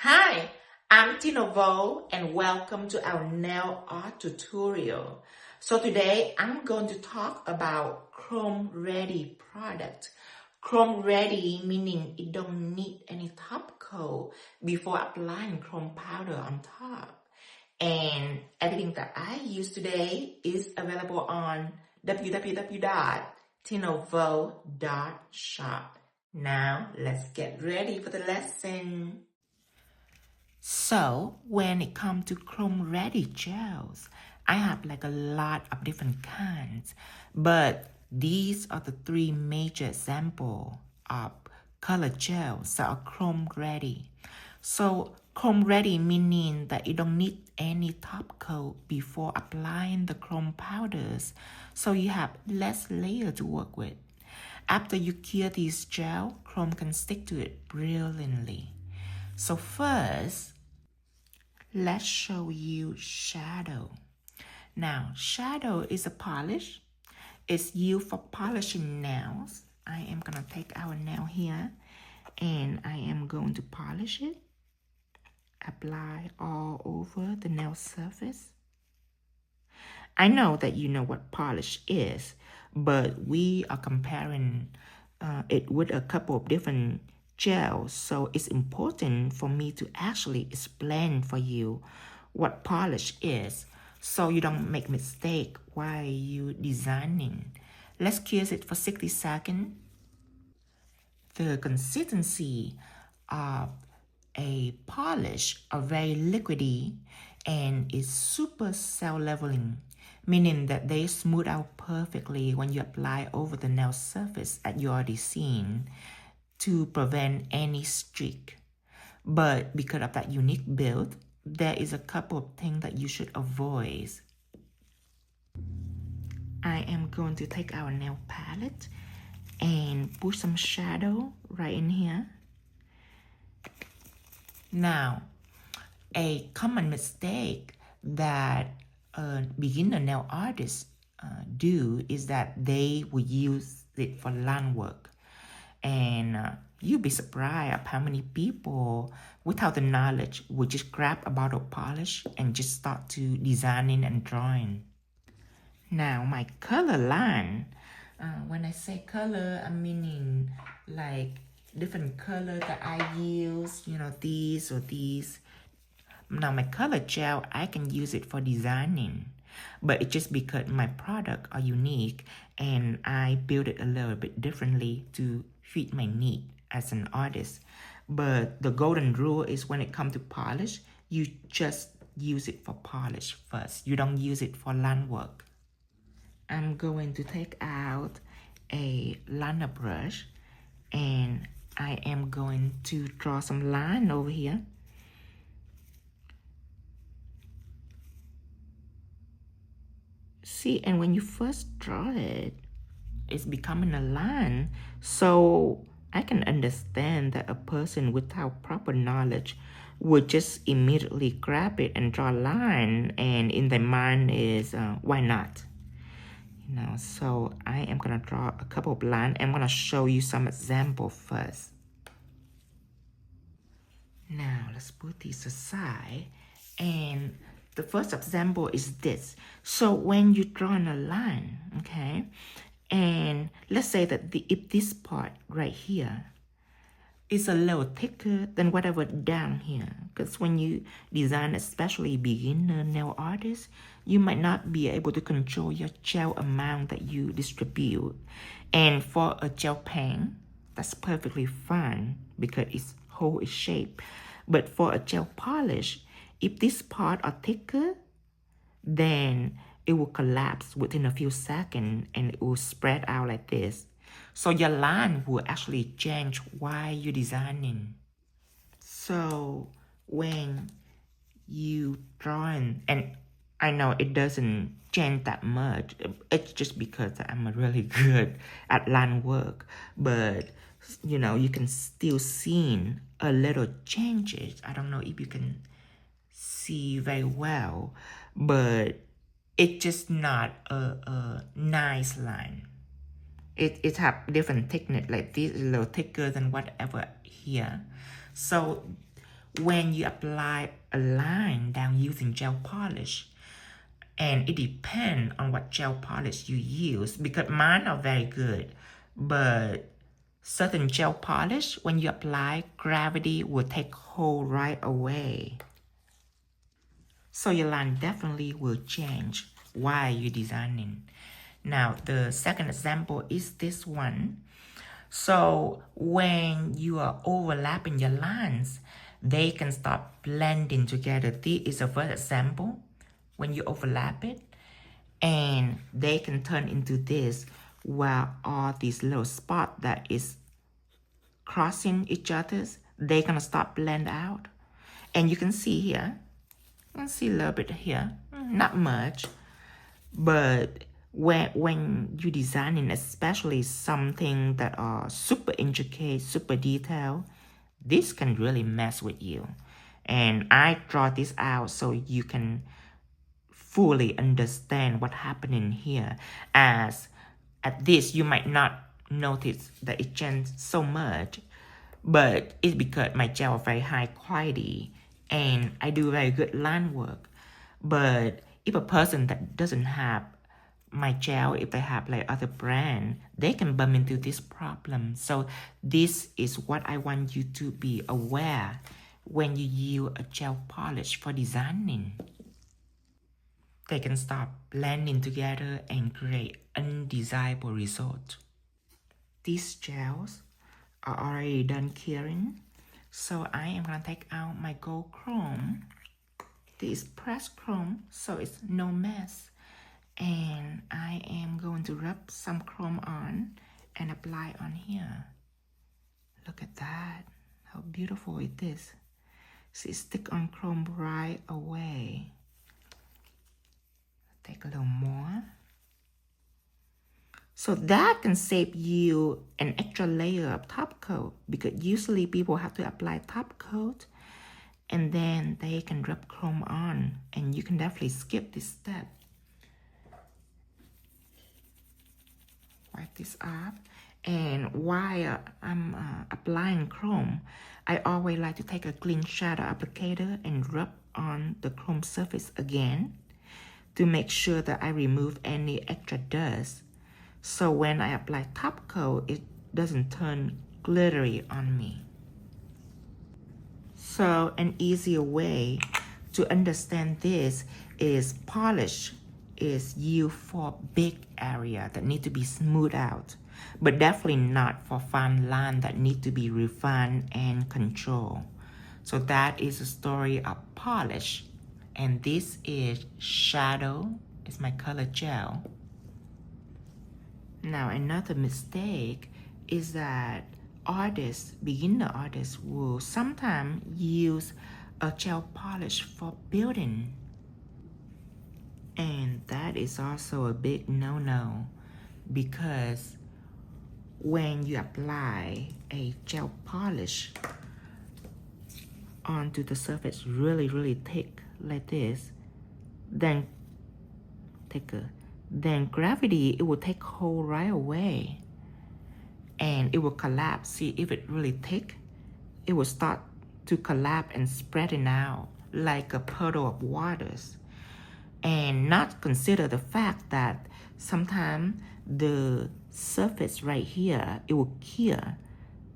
Hi, I'm Tinovo and welcome to our nail art tutorial. So today I'm going to talk about chrome ready product. Chrome ready meaning it don't need any top coat before applying chrome powder on top. And everything that I use today is available on www.tinovo.shop. Now let's get ready for the lesson. So when it comes to chrome ready gels, I have like a lot of different kinds, but these are the three major examples of color gels that are chrome ready. So chrome ready meaning that you don't need any top coat before applying the chrome powders, so you have less layer to work with. After you cure this gel, chrome can stick to it brilliantly. So first, let's show you shadow. Now, shadow is a polish. It's used for polishing nails. I am going to take our nail here and I am going to polish it. Apply all over the nail surface. I know that you know what polish is, but we are comparing it with a couple of different gels, so it's important for me to actually explain for you what polish is so you don't make mistake while you designing. Let's cure it for 60 seconds. The consistency of a polish are very liquidy and is super cell leveling, meaning that they smooth out perfectly when you apply over the nail surface that you already seen to prevent any streak. But because of that unique build, there is a couple of things that you should avoid. I am going to take our nail palette and put some shadow right in here. Now, a common mistake that beginner nail artists do is that they will use it for line work. And you'll be surprised at how many people without the knowledge would just grab a bottle of polish and just start to designing and drawing. Now, my color line, when I say color, I'm meaning like different color that I use, you know, these or these. Now, my color gel, I can use it for designing, but it's just because my products are unique and I build it a little bit differently to fit my need as an artist. But the golden rule is when it comes to polish, you just use it for polish first. You don't use it for line work. I'm going to take out a liner brush and I am going to draw some line over here. See, and when you first draw it, it's becoming a line. So I can understand that a person without proper knowledge would just immediately grab it and draw a line, and in their mind is, why not? You know, so I am gonna draw a couple of lines. I'm gonna show you some example first. Now let's put this aside, and the first example is this. So when you draw on a line, okay, and let's say that if this part right here is a little thicker than whatever down here, because when you design, especially beginner nail artists, you might not be able to control your gel amount that you distribute. And for a gel pen, that's perfectly fine because it's hold its shape. But for a gel polish, if this part are thicker, then it will collapse within a few seconds and it will spread out like this. So your line will actually change while you're designing. So when you drawing, and I know it doesn't change that much, it's just because I'm really good at line work, but you know, you can still see a little changes. I don't know if you can see very well, but it's just not a nice line. It have different thickness, like this is a little thicker than whatever here. So when you apply a line down using gel polish, and it depends on what gel polish you use, because mine are very good, but certain gel polish, when you apply, gravity will take hold right away. So your line definitely will change while you're designing. Now, the second example is this one. So when you are overlapping your lines, they can start blending together. This is the first example. When you overlap it, and they can turn into this, where all these little spots that is crossing each other's, they're gonna start blend out. And you can see here, you can see a little bit here, not much, but when you designing, especially something that are super intricate, super detailed, this can really mess with you. And I draw this out so you can fully understand what happening here. As at this, you might not notice that it changed so much, but it's because my gel is very high quality and I do very good line work. But if a person that doesn't have my gel, if they have like other brand, they can bump into this problem. So this is what I want you to be aware when you use a gel polish for designing. They can start blending together and create undesirable results. These gels are already done curing, so I am gonna take out my gold chrome. This is pressed chrome, so it's no mess. And I am going to rub some chrome on and apply on here. Look at that, how beautiful it is. See, stick on chrome right away. Take a little more. So that can save you an extra layer of top coat, because usually people have to apply top coat and then they can rub chrome on, and you can definitely skip this step. Wipe this off, and while I'm applying chrome, I always like to take a clean shadow applicator and rub on the chrome surface again to make sure that I remove any extra dust. So when I apply top coat, it doesn't turn glittery on me. So an easier way to understand this is polish is used for big area that need to be smoothed out, but definitely not for fine line that need to be refined and controlled. So that is the story of polish. And this is shadow, it's my color gel. Now another mistake is that artists, beginner artists, will sometimes use a gel polish for building. And that is also a big no-no, because when you apply a gel polish onto the surface really thick like this, then gravity, it will take hold right away and it will collapse. See, if it's really thick, it will start to collapse and spreading out like a puddle of waters. And not consider the fact that sometimes the surface right here, it will cure,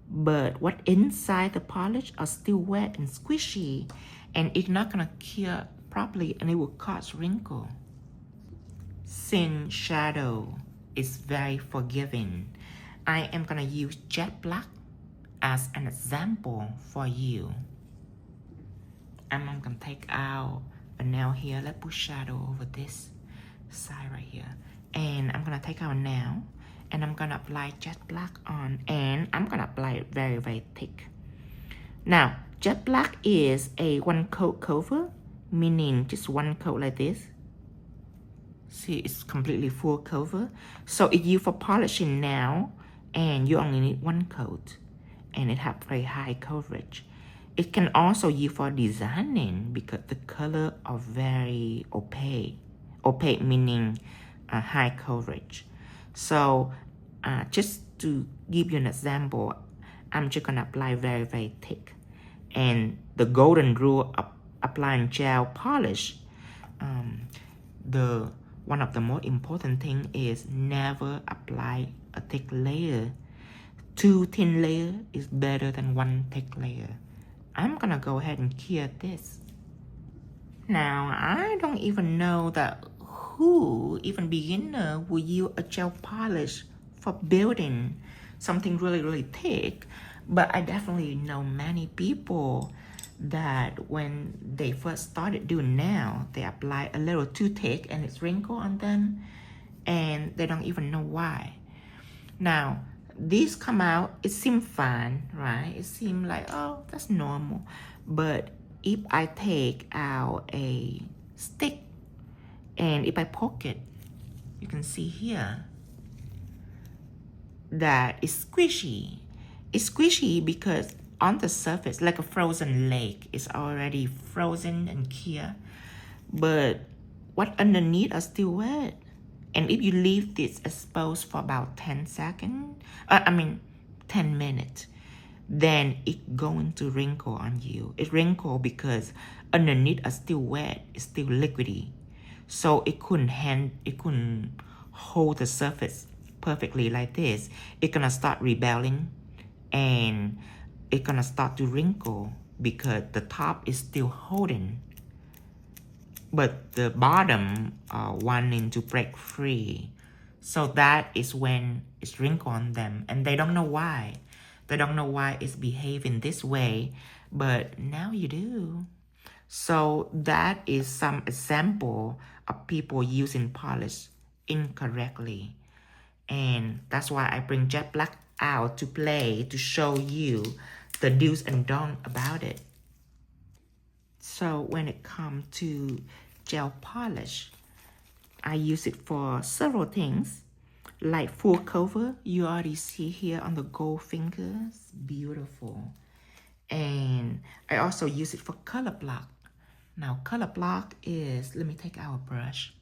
but what inside the polish are still wet and squishy, and it's not gonna cure properly, and it will cause wrinkle. Since shadow is very forgiving, I am gonna use jet black as an example for you. I'm gonna take out a nail here. Let's put shadow over this side right here, and I'm gonna take out a nail and I'm gonna apply jet black on, and I'm gonna apply it very thick. Now jet black is a one coat cover, meaning just one coat like this. See, it's completely full cover. So it's used for polishing now, and you only need one coat, and it has very high coverage. It can also use for designing because the color are very opaque. Opaque meaning high coverage. So just to give you an example, I'm just gonna apply very thick, And the golden rule of applying gel polish, the one of the most important thing is never apply a thick layer. 2 thin layer is better than 1 thick layer. I'm gonna go ahead and cure this. Now, I don't even know that who, even beginner, will use a gel polish for building something really, really thick. But I definitely know many people that when they first started doing nail, they apply a little too thick and it's wrinkle on them and they don't even know why. Now, these come out, it seems fine, right? It seems like, oh, that's normal. But if I take out a stick and if I poke it, you can see here that it's squishy. It's squishy because on the surface, like a frozen lake, it's already frozen and clear. But what underneath are still wet. And if you leave this exposed for about 10 seconds, 10 minutes, then it going to wrinkle on you. It wrinkle because underneath are still wet, it's still liquidy. So it couldn't hold the surface perfectly like this. It's gonna start rebelling and it's gonna start to wrinkle because the top is still holding. But the bottom wanting to break free. So that is when it's wrinkle on them and they don't know why. They don't know why it's behaving this way, but now you do. So that is some example of people using polish incorrectly. And that's why I bring jet black out to play to show you the do's and don'ts about it. So when it comes to gel polish, I use it for several things. Like full cover, you already see here on the gold fingers, beautiful. And I also use it for color block. Now color block is, let me take our brush.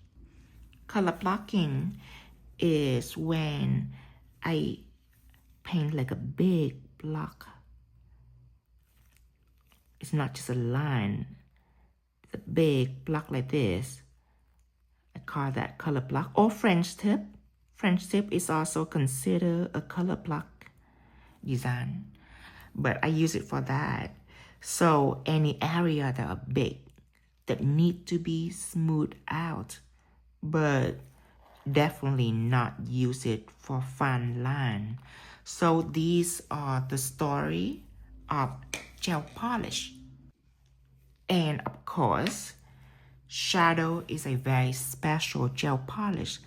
Color blocking is when I paint like a big block. It's not just a line, it's a big block like this. I call that color block or French tip. French tip is also considered a color block design, but I use it for that. So any area that are big that need to be smoothed out, but definitely not use it for fine line. So these are the story of gel polish. And of course, shadow is a very special gel polish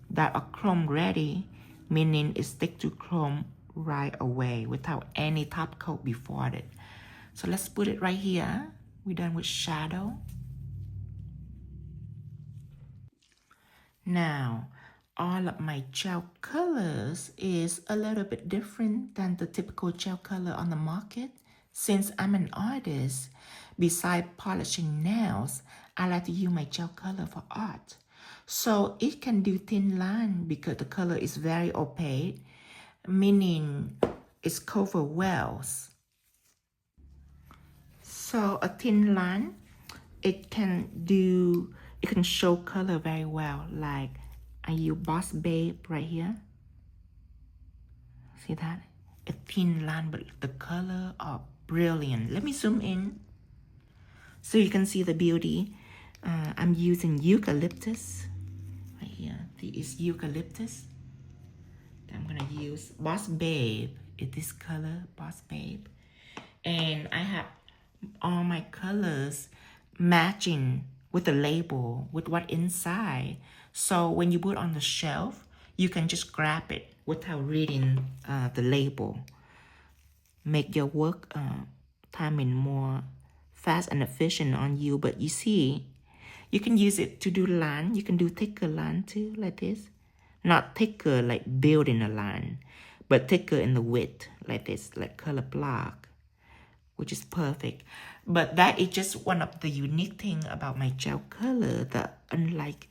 that are chrome ready, meaning it stick to chrome right away without any top coat before it. So let's put it right here. We're done with shadow. Now, all of my gel colors is a little bit different than the typical gel color on the market. Since I'm an artist, besides polishing nails, I like to use my gel color for art. So it can do thin line because the color is very opaque, meaning it's cover wells. So a thin line, it can show color very well. Like I use Boss Babe right here. See that? A thin line, but the color are brilliant. Let me zoom in so you can see the beauty. I'm using eucalyptus right here. This is eucalyptus. I'm gonna use Boss Babe. It's this color, Boss Babe. And I have all my colors matching with the label, with what inside. So when you put on the shelf, you can just grab it without reading the label. Make your work timing more fast and efficient on you. But you see, you can use it to do line. You can do thicker line too, like this. Not thicker like building a line, but thicker in the width, like this, like color block, which is perfect. But that is just one of the unique thing about my gel color that unlike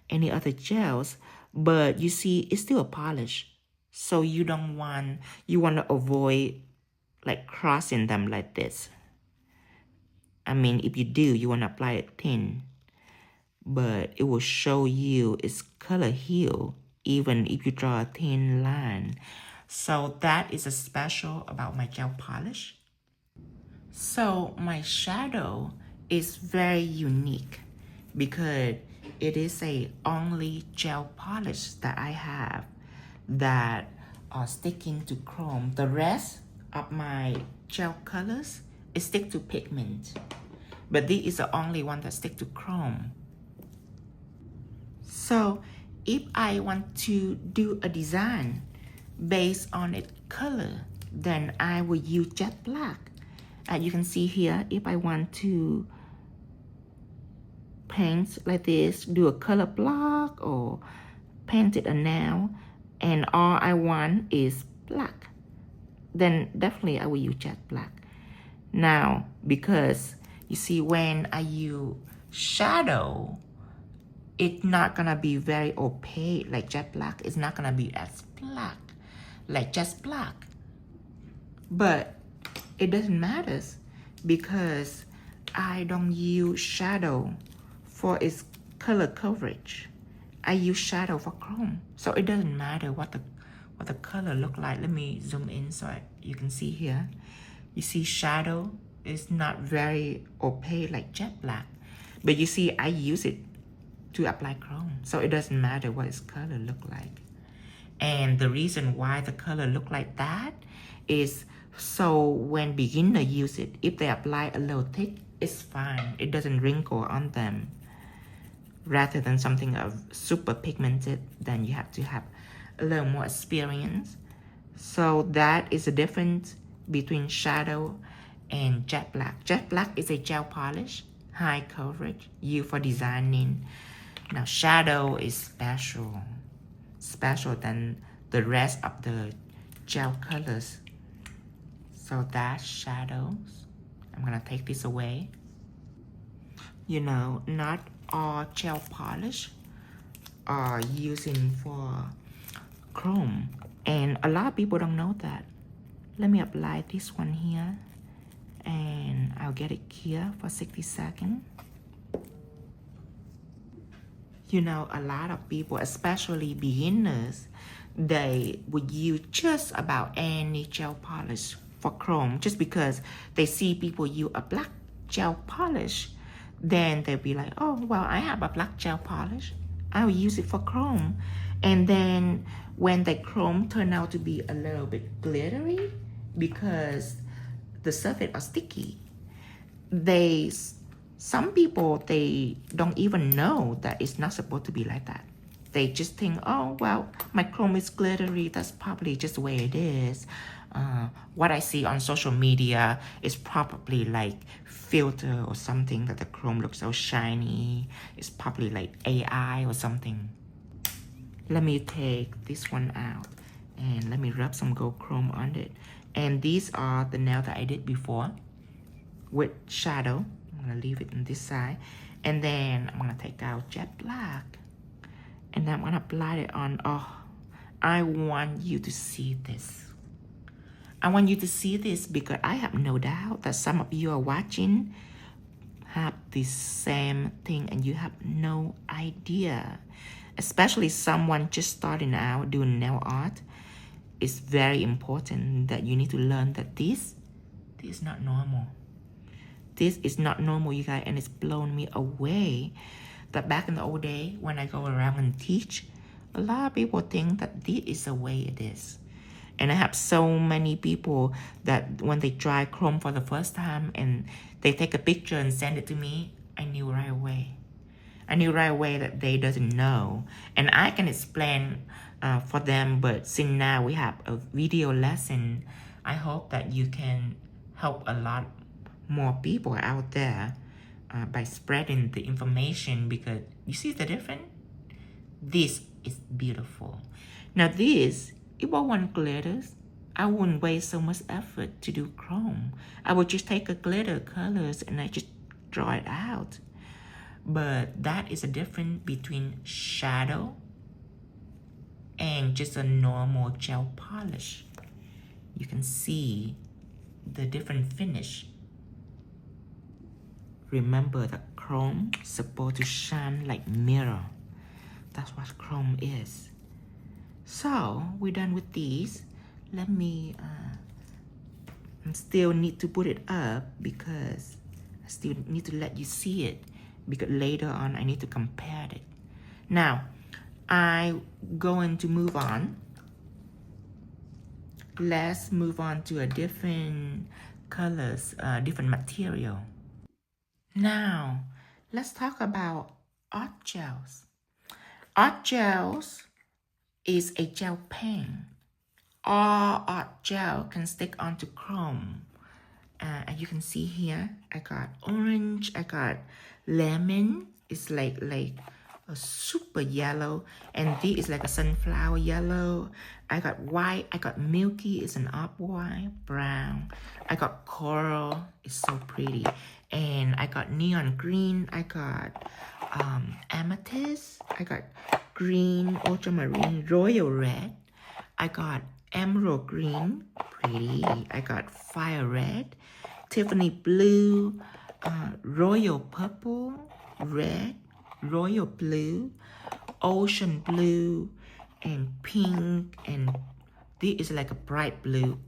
any other gels. But you see, it's still a polish. So you want to avoid like crossing them like this. I mean, if you do, you want to apply it thin. But it will show you its color hue even if you draw a thin line. So that is a special about my gel polish. So my shadow is very unique because it is a only gel polish that I have that are sticking to chrome. The rest of my gel colors is stick to pigment, but this is the only one that stick to chrome. So if I want to do a design based on its color, then I will use jet black. As you can see here, if I want to paint like this, do a color block or paint it a nail, and all I want is black, then definitely I will use jet black. Now, because you see when I use shadow, it's not gonna be very opaque like jet black. It's not gonna be as black like just black. But it doesn't matter because I don't use shadow for its color coverage. I use shadow for chrome. So it doesn't matter what the color look like. Let me zoom in so you can see here. You see shadow is not very opaque like jet black. But you see I use it to apply chrome. So it doesn't matter what its color look like. And the reason why the color look like that is so when beginner use it, if they apply a little thick, it's fine. It doesn't wrinkle on them. Rather than something of super pigmented, then you have to have a little more experience. So that is the difference between shadow and jet black. Jet black is a gel polish, high coverage, used for designing. Now shadow is special than the rest of the gel colors. So that's shadows. I'm gonna take this away. You know, not all gel polish are using for chrome, and a lot of people don't know that. Let me apply this one here, and I'll get it here for 60 seconds. You know, a lot of people, especially beginners, they would use just about any gel polish for chrome just because they see people use a black gel polish. Then they'll be like, oh, well, I have a black gel polish. I'll use it for chrome. And then when the chrome turn out to be a little bit glittery because the surface are sticky, some people, they don't even know that it's not supposed to be like that. They just think, oh, well, my chrome is glittery. That's probably just the way it is. What I see on social media is probably like filter or something that the chrome looks so shiny. It's probably like AI or something. Let me take this one out and let me rub some gold chrome on it. And these are the nails that I did before with shadow. I'm gonna leave it on this side. And then I'm gonna take out jet black. And then I'm gonna apply it on. Oh, I want you to see this. I want you to see this because I have no doubt that some of you are watching have the same thing and you have no idea. Especially someone just starting out doing nail art. It's very important that you need to learn that this is not normal. This is not normal, you guys, and it's blown me away that back in the old day when I go around and teach, a lot of people think that this is the way it is. And I have so many people that when they try chrome for the first time and they take a picture and send it to me, I knew right away. I knew right away that they doesn't know. And I can explain for them, but since now we have a video lesson, I hope that you can help a lot more people out there by spreading the information, because you see the difference? This is beautiful. Now this, if I want glitters, I wouldn't waste so much effort to do chrome. I would just take a glitter colors and I just draw it out. But that is a difference between shadow and just a normal gel polish. You can see the different finish. remember that chrome is supposed to shine like mirror. That's what chrome is. So we're done with these. Let me I still need to put it up because I still need to let you see it, because later on I need to compare it. Now I'm going to move on. Let's move on to a different colors, different material. Now let's talk about art gels. Art gels is a gel pen. All art gel can stick onto chrome. As you can see here, I got orange, I got lemon. It's like a super yellow, and this is like a sunflower yellow. I got white, I got milky, it's an off-white, brown. I got coral, it's so pretty. And I got neon green, I got amethyst, I got green, ultramarine, royal red. I got emerald green, pretty. I got fire red, Tiffany blue, royal purple, red, royal blue, ocean blue, and pink, and this is like a bright blue,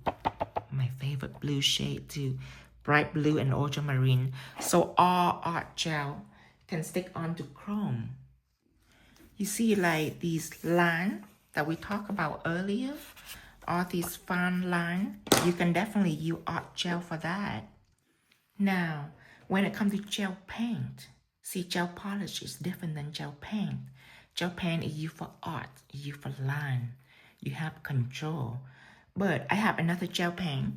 my favorite blue shade too, bright blue and ultramarine. So all art gel can stick onto chrome. You see like these lines that we talked about earlier, all these fine lines, you can definitely use art gel for that. Now, when it comes to gel paint, see, gel polish is different than gel paint. Gel paint is used for art, is used for line. You have control. But I have another gel paint.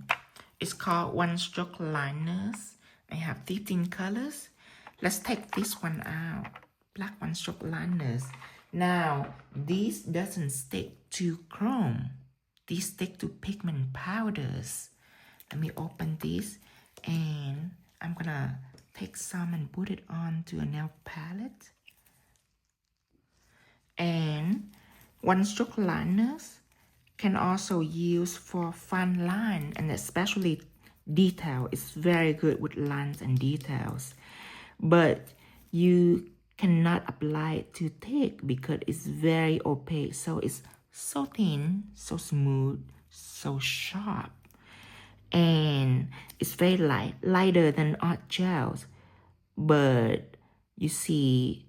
It's called One Stroke Liners. I have 15 colors. Let's take this one out. Black One Stroke Liners. Now, this doesn't stick to chrome. These stick to pigment powders. Let me open this, and I'm gonna take some and put it onto a nail palette. And One Stroke Liners can also use for fine line, and especially detail. It's very good with lines and details. But you cannot apply it too thick because it's very opaque. So it's so thin, so smooth, so sharp. And it's very light, lighter than art gels. But you see,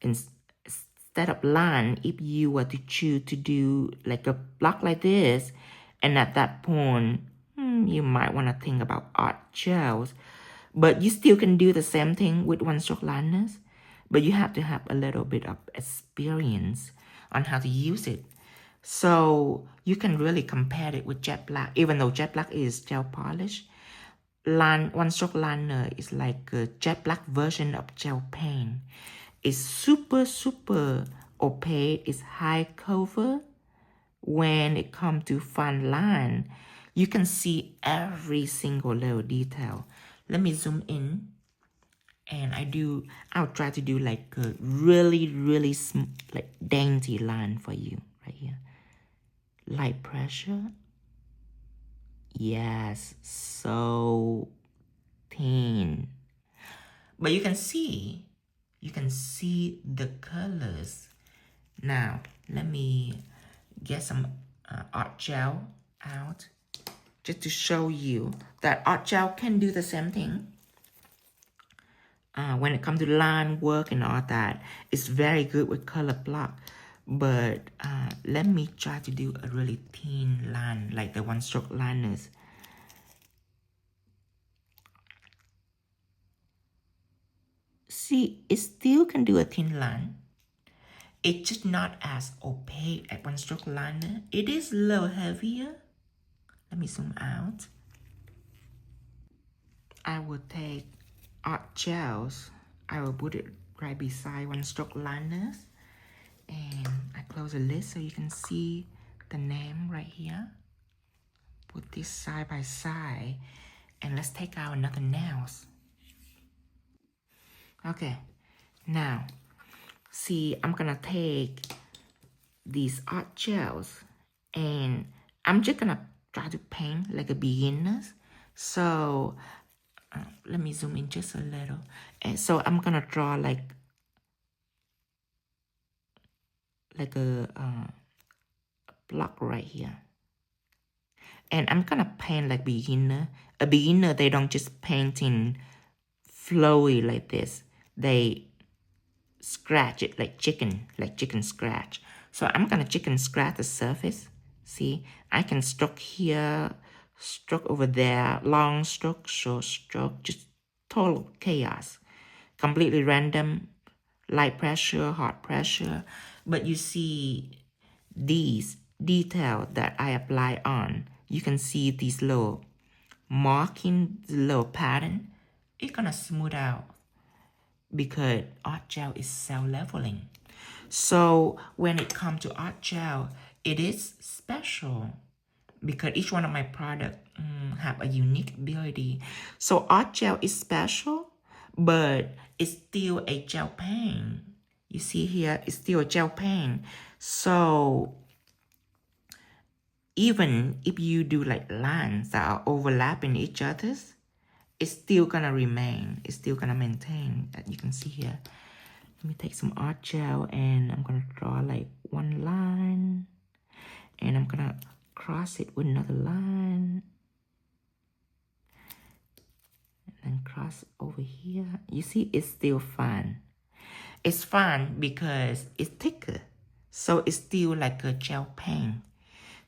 instead of line, if you were to choose to do like a block like this, and at that point, you might want to think about art gels. But you still can do the same thing with one stroke liners, but you have to have a little bit of experience on how to use it. So you can really compare it with jet black, even though jet black is gel polish. One stroke liner is like a jet black version of gel paint. It's super opaque. It's high cover. When it comes to fine line, you can see every single little detail. Let me zoom in, and I'll try to do like a really like dainty line for you right here. Light pressure. Yes, so thin. But you can see the colors. Now, let me get some art gel out just to show you that art gel can do the same thing. When it comes to line work and all that, it's very good with color block. But let me try to do a really thin line like the one stroke liners. See, it still can do a thin line. It's just not as opaque as one stroke liner. It is a little heavier. Let me zoom out. I will take art gels. I will put it right beside one stroke liners. And I close the lid so you can see the name right here. Put this side by side. And let's take out another nails. Okay, now, see, I'm gonna take these art gels and I'm just gonna try to paint like a beginner. So Let me zoom in just a little. And so I'm gonna draw like a block right here. And I'm gonna paint like beginner. A beginner, they don't just paint in flowy like this. They scratch it like chicken scratch. So I'm gonna chicken scratch the surface. See, I can stroke here, stroke over there, long stroke, short stroke, just total chaos. Completely random, light pressure, hot pressure. But you see these detail that I apply on. You can see these little marking, the little pattern. It's gonna smooth out because art gel is self-leveling. So when it comes to art gel, it is special because each one of my products have a unique ability. So art gel is special, but it's still a gel paint. You see here, it's still a gel paint. So even if you do like lines that are overlapping each other's, it's still gonna remain. It's still gonna maintain that you can see here. Let me take some art gel and I'm gonna draw like one line and I'm gonna cross it with another line and then cross over here. You see, it's still fun. It's fun because it's thicker, so it's still like a gel paint.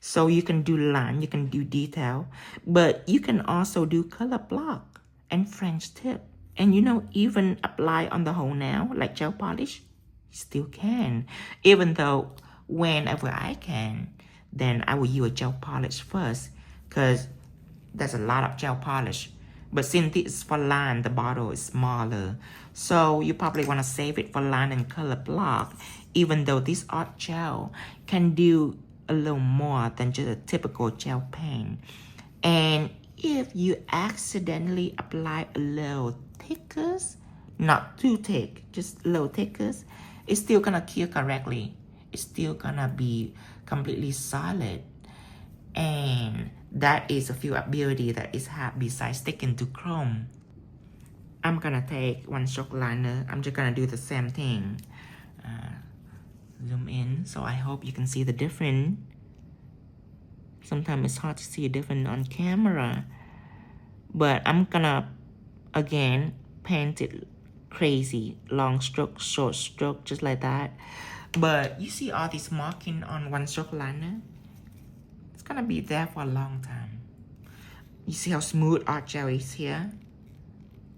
So you can do line, you can do detail, but you can also do color block and French tip. And even apply on the whole nail like gel polish, you still can. Even though whenever I can, then I will use a gel polish first because there's a lot of gel polish. But since this is for line, the bottle is smaller. So you probably want to save it for line and color block, even though this art gel can do a little more than just a typical gel paint. And if you accidentally apply a little thicker, not too thick, just a little thicker, it's still gonna cure correctly. It's still gonna be completely solid. And that is a few ability that is have besides sticking to chrome. I'm gonna take one stroke liner. I'm just gonna do the same thing. Zoom in, so I hope you can see the difference. Sometimes it's hard to see a difference on camera, but I'm gonna again paint it crazy, long stroke, short stroke, just like that. But you see all this marking on one stroke liner, it's gonna be there for a long time. You see how smooth art gel is here,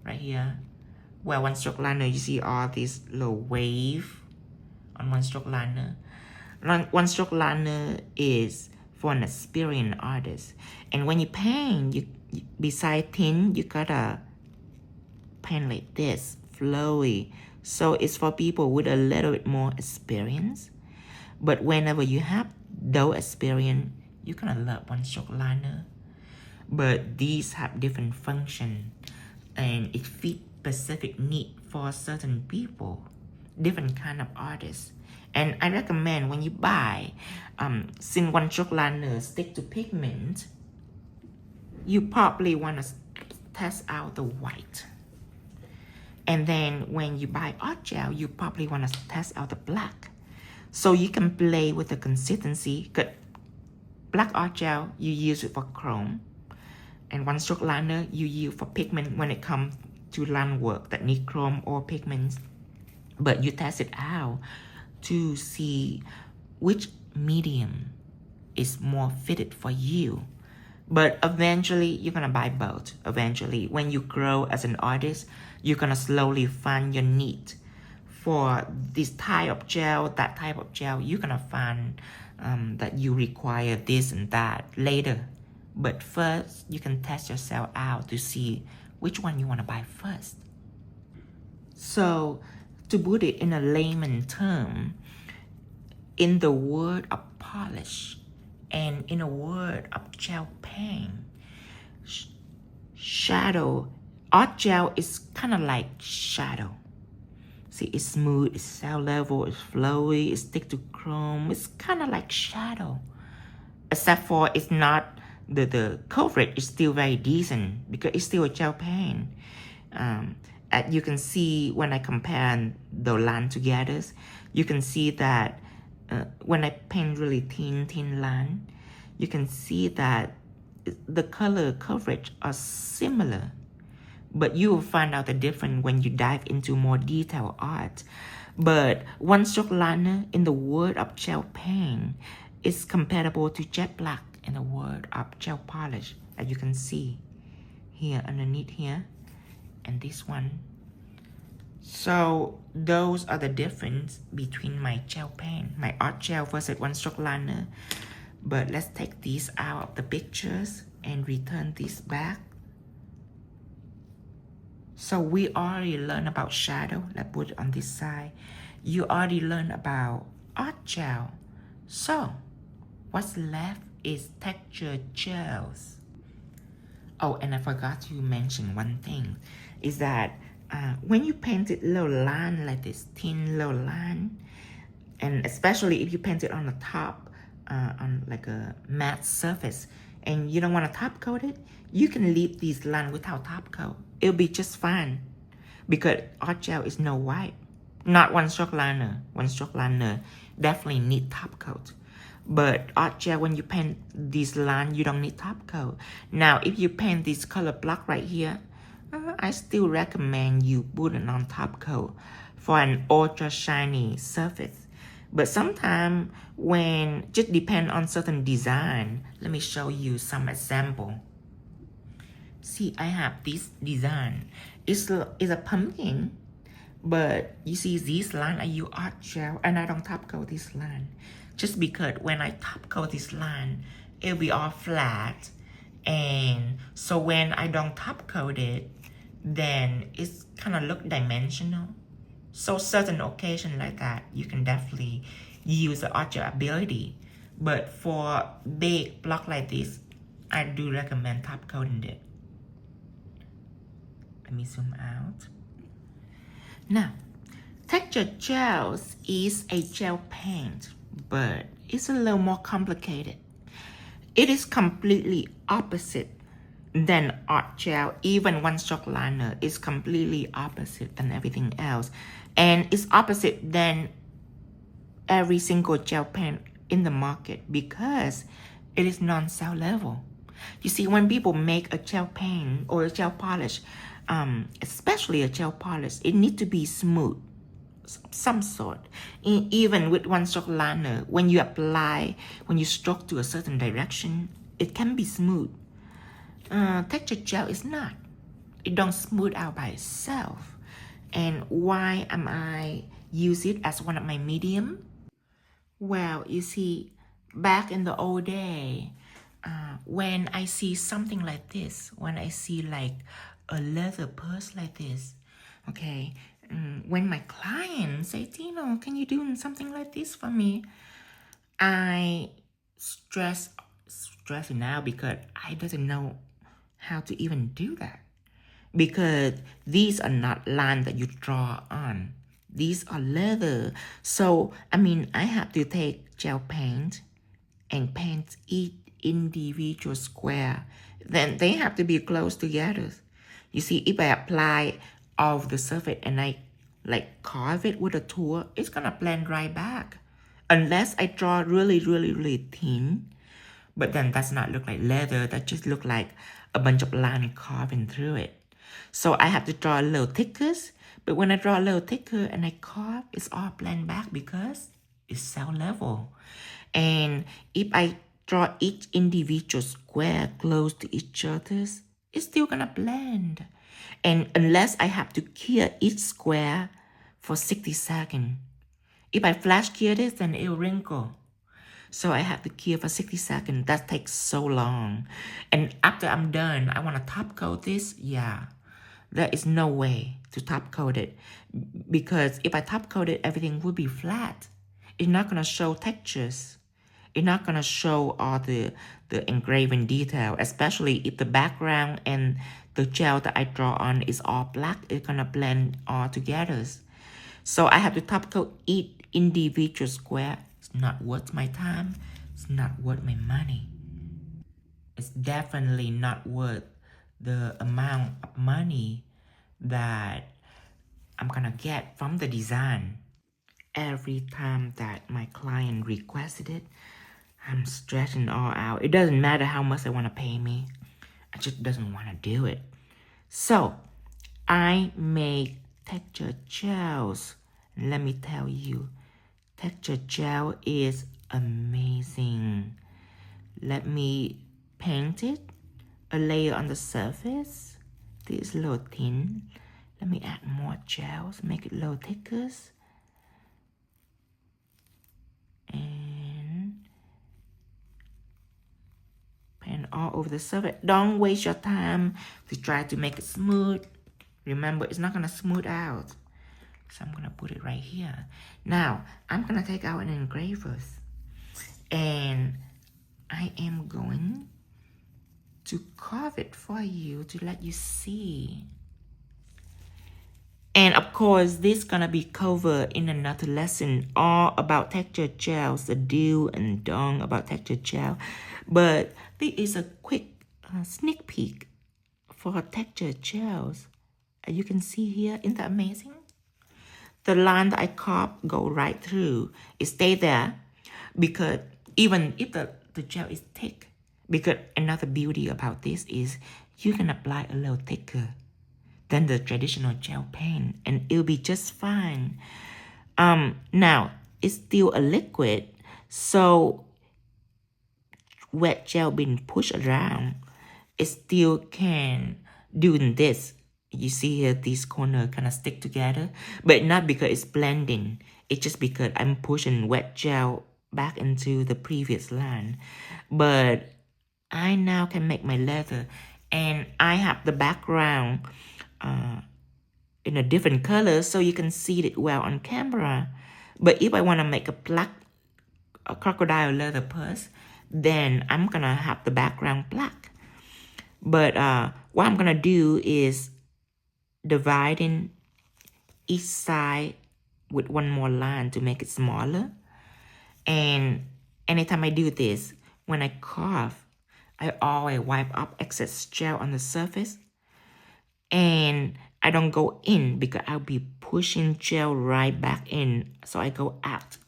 right here, where one stroke liner, you see all this little wave on one stroke liner. One stroke liner is for an experienced artist, and when you paint, you beside thin, you gotta paint like this, flowy. So it's for people with a little bit more experience. But whenever you have no experience, you're gonna love one stroke liner. But these have different function, and it fit specific need for certain people, different kind of artists. And I recommend when you buy, since one stroke liner stick to pigment, you probably want to test out the white. And then when you buy art gel, you probably want to test out the black. So you can play with the consistency. Black art gel, you use it for chrome. And one stroke liner, you use for pigment when it comes to line work that need chrome or pigments. But you test it out to see which medium is more fitted for you. But eventually, you're gonna buy both. Eventually, when you grow as an artist, you're gonna slowly find your need for this type of gel, that type of gel. You're gonna find that you require this and that later. But first, you can test yourself out to see which one you wanna buy first. So, to put it in a layman term, in the word of polish and in a word of gel paint, shadow, art gel is kind of like shadow. See, it's smooth, it's cell level, it's flowy, it stick to chrome. It's kind of like shadow, except for it's not the coverage is still very decent because it's still a gel paint. As you can see when I compare the line together, you can see that when I paint really thin line, you can see that the color coverage are similar, but you will find out the difference when you dive into more detailed art. But one stroke liner in the world of gel paint is comparable to jet black in the world of gel polish, as you can see here underneath here and this one. So those are the difference between my gel paint, my art gel versus one stroke liner. But let's take these out of the pictures and return this back. So we already learned about shadow. Let's put it on this side. You already learned about art gel. So what's left is texture gels. Oh, and I forgot to mention one thing, is that when you paint it little line like this, thin little line, and especially if you paint it on the top, on like a matte surface, and you don't want to top coat it, you can leave these lines without top coat. It'll be just fine because art gel is no white. Not one stroke liner. One stroke liner definitely need top coat. But art gel, when you paint this line, you don't need top coat. Now, if you paint this color block right here, I still recommend you put it on top coat for an ultra shiny surface. But sometimes when just depend on certain design, let me show you some example. See, I have this design. It's a pumpkin, but you see this line I use art gel and I don't top coat this line. Just because when I top coat this line, it'll be all flat. And so when I don't top coat it, then it's kind of look dimensional. So certain occasion like that, you can definitely use the art gel ability. But for big block like this, I do recommend top coating it. Let me zoom out. Now, texture gels is a gel paint, but it's a little more complicated. It is completely opposite than art gel. Even one stroke liner is completely opposite than everything else. And it's opposite than every single gel paint in the market because it is non-cell level. You see, when people make a gel paint or a gel polish, especially a gel polish, it needs to be smooth, some sort. Even with one stroke liner, when you apply, when you stroke to a certain direction, it can be smooth. Texture gel is not. It don't smooth out by itself. And why am I use it as one of my medium? Well, you see, back in the old day, when I see something like this, when I see like a leather purse like this, okay, when my clients say, Tino, can you do something like this for me? I stress now because I doesn't know how to even do that. Because these are not lines that you draw on. These are leather. So, I mean, I have to take gel paint and paint each individual square. Then they have to be close together. You see, if I apply all of the surface and I like carve it with a tool, it's gonna blend right back. Unless I draw really thin. But then that's not look like leather. That just look like a bunch of line carving through it. So I have to draw a little thicker. But when I draw a little thicker and I carve, it's all blend back because it's cell level. And if I draw each individual square close to each other, it's still gonna blend. And unless I have to cure each square for 60 seconds. If I flash cure this, then it'll wrinkle. So I have to cure for 60 seconds. That takes so long. And after I'm done, I want to top coat this. Yeah, there is no way to top coat it. Because if I top coat it, everything will be flat. It's not going to show textures. It's not going to show all the engraving detail, especially if the background and the gel that I draw on is all black. It's going to blend all together. So I have to top coat each individual square. It's not worth my time. It's not worth my money. it's definitely not worth the amount of money that I'm gonna get from the design. Every time that my client requested it, I'm stretching all out. It doesn't matter how much they want to pay me. I just doesn't want to do it. So I make texture gels. Let me tell you, texture gel is amazing. Let me paint it, a layer on the surface. This is a little thin. Let me add more gels, make it a little thicker. And paint all over the surface. Don't waste your time to try to make it smooth. Remember, it's not gonna smooth out. So I'm gonna put it right here. Now, I'm gonna take out an engravers and I am going to carve it for you to let you see. And of course, this gonna be covered in another lesson all about texture gels, the do and don't about texture gel. But this is a quick sneak peek for texture gels. As you can see here, isn't that amazing? The line that I carved go right through. It stay there because even if the gel is thick, because another beauty about this is you can apply a little thicker than the traditional gel paint and it'll be just fine. Now, it's still a liquid, so wet gel being pushed around, it still can do this. You see here, these corners kind of stick together, but not because it's blending. It's just because I'm pushing wet gel back into the previous line. But I now can make my leather, and I have the background in a different color so you can see it well on camera. But if I want to make a crocodile leather purse, then I'm gonna have the background black. But what I'm gonna do is dividing each side with one more line to make it smaller. And anytime I do this, when I carve, I always wipe up excess gel on the surface. And I don't go in because I'll be pushing gel right back in. So I go out.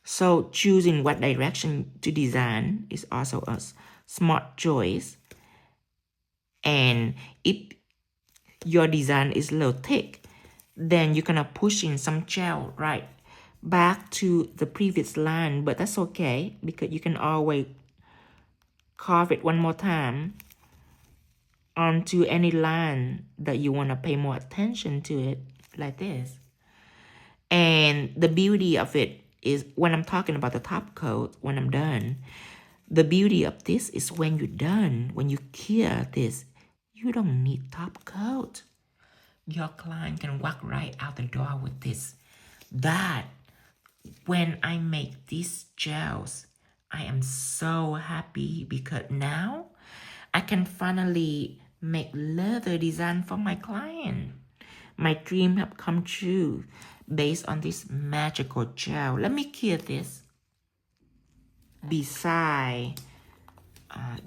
So choosing what direction to design is also a smart choice. And if your design is a little thick, then you're gonna push in some gel right back to the previous line, but that's okay because you can always carve it one more time onto any line that you want to pay more attention to it, like this. And the beauty of it is when I'm talking about the top coat, when I'm done, the beauty of this is when you're done, when you cure this, you don't need top coat. Your client can walk right out the door with this. That, when I make these gels, I am so happy because now I can finally make leather design for my client. My dream have come true based on this magical gel. Let me cure this. Besides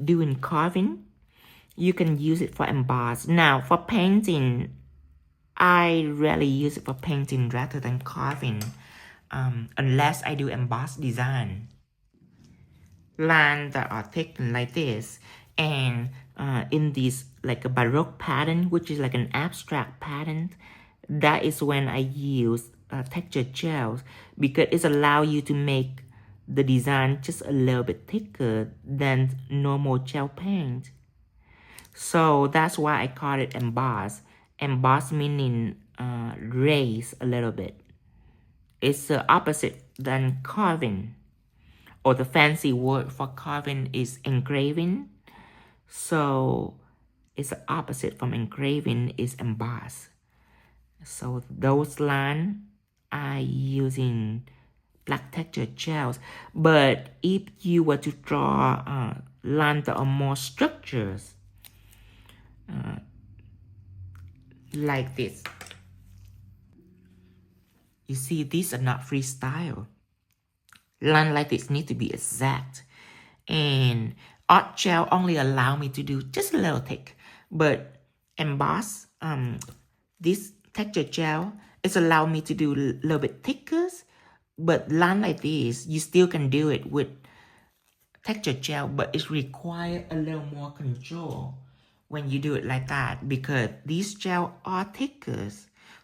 doing carving, you can use it for emboss. Now, for painting, I rarely use it for painting rather than carving, unless I do emboss design. Lines that are taken like this, and in this like a Baroque pattern, which is like an abstract pattern, that is when I use texture gels because it allows you to make the design just a little bit thicker than normal gel paint. So that's why I call it emboss. Emboss meaning raise a little bit. It's the opposite than carving, or the fancy word for carving is engraving. So it's the opposite from engraving is emboss. So those lines I using black texture gels. But if you were to draw lines that are more structures, like this, you see these are not freestyle. Line like this need to be exact. And Art gel only allow me to do just a little thick, but emboss, this texture gel is allow me to do a little bit thicker, but line like this, you still can do it with texture gel, but it requires a little more control when you do it like that because these gel are thicker.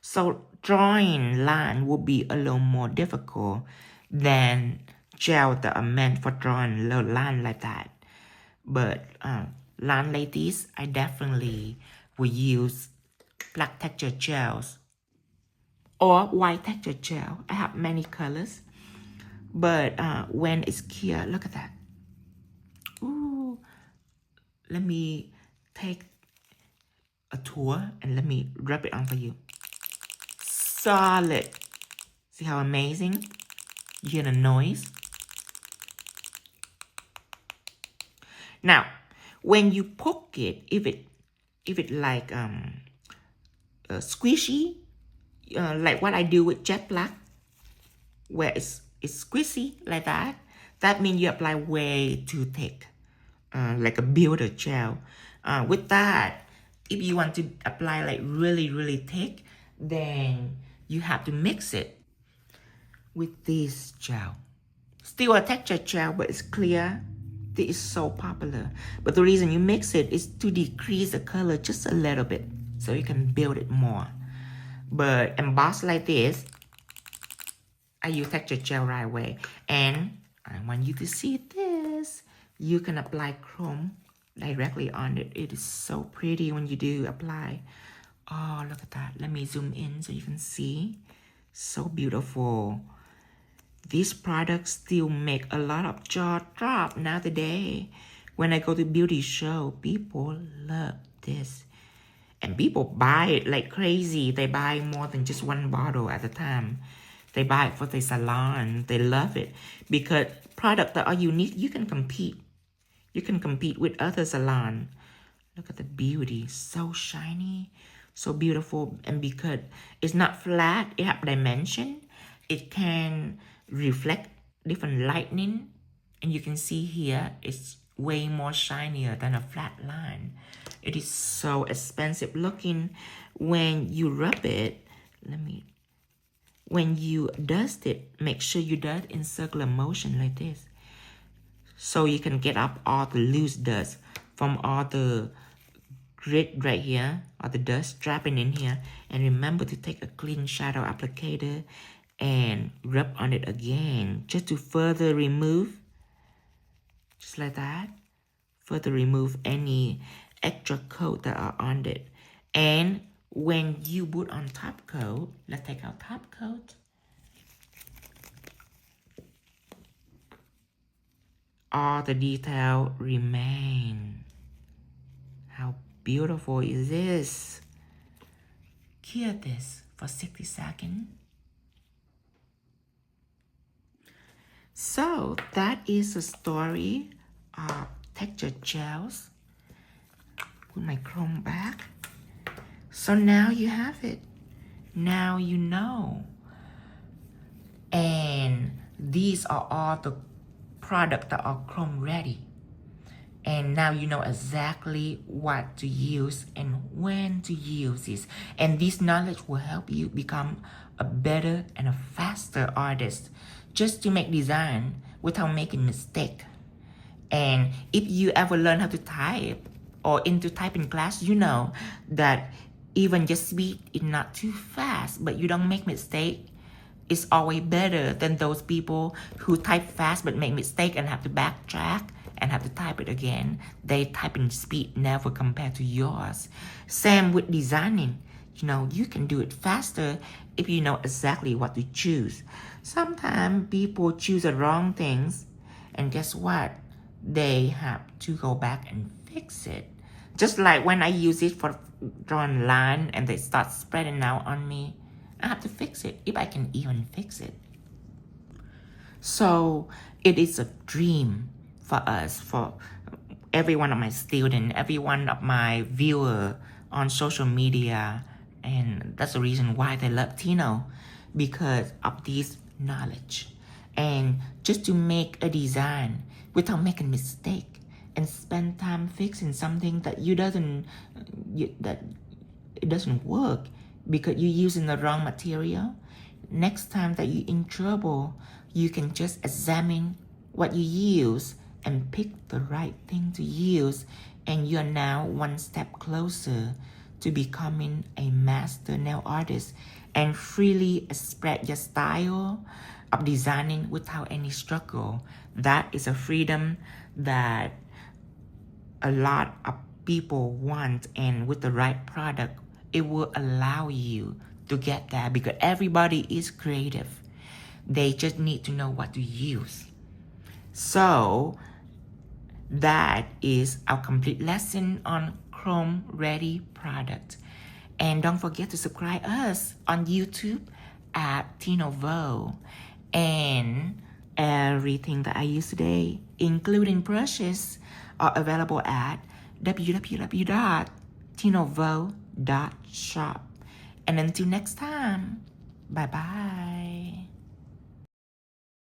So drawing line will be a little more difficult than gel that are meant for drawing a little line like that. But line like this, I definitely will use black texture gels or white texture gel. I have many colors, but when it's clear, look at that. Ooh, let me take a tour and let me rub it on for you. Solid. See how amazing? You hear the noise? Now, when you poke it, if it like squishy, like what I do with jet black, where it's squishy like that, that means you apply way too thick, like a builder gel. With that, if you want to apply like really thick, then you have to mix it with this gel. Still a texture gel, but it's clear. This is so popular. But the reason you mix it is to decrease the color just a little bit, so you can build it more. But emboss like this, I use texture gel right away. And I want you to see this. You can apply chrome directly on it. It is so pretty when you do apply. Oh, look at that. Let me zoom in so you can see. So beautiful. These products still make a lot of jaw drop nowadays. When I go to beauty show, people love this. And people buy it like crazy. They buy more than just one bottle at a time. They buy it for the salon. They love it. Because products that are unique, you can compete. You can compete with other salons. Look at the beauty. So shiny. So beautiful. And because it's not flat, it has dimension. It can reflect different lightning. And you can see here, it's way more shinier than a flat line. It is so expensive looking. When you rub it, when you dust it, make sure you dust in circular motion like this. So you can get up all the loose dust from all the grit right here, or the dust trapping in here. And remember to take a clean shadow applicator and rub on it again, just to further remove, just like that, further remove any extra coat that are on it. And when you put on top coat, let's take out top coat. All the detail remain. How beautiful is this? Cure this for 60 seconds. So that is the story of texture gels. Put my chrome back. So now you have it. Now you know. And these are all the products that are chrome ready. And now you know exactly what to use and when to use this. And this knowledge will help you become a better and a faster artist, just to make design without making mistake. And if you ever learn how to type or into typing class, you know that even your speed is not too fast, but you don't make mistake. It's always better than those people who type fast but make mistake and have to backtrack and have to type it again. Their typing speed never compared to yours. Same with designing. You know, you can do it faster if you know exactly what to choose. Sometimes people choose the wrong things, and guess what? They have to go back and fix it. Just like when I use it for drawing line and they start spreading out on me, I have to fix it, if I can even fix it. So it is a dream for us, for every one of my students, every one of my viewer on social media. And that's the reason why they love Tino, because of this knowledge. And just to make a design without making mistake and spend time fixing something that that it doesn't work because you're using the wrong material. Next time that you're in trouble, you can just examine what you use and pick the right thing to use, and you're now one step closer to becoming a master nail artist and freely express your style of designing without any struggle. That is a freedom that a lot of people want, and with the right product, it will allow you to get that because everybody is creative. They just need to know what to use. So that is our complete lesson on Chrome Ready product. And don't forget to subscribe us on YouTube at Tinovo. And everything that I use today, including brushes, are available at www.tinovo.shop. And until next time, bye-bye.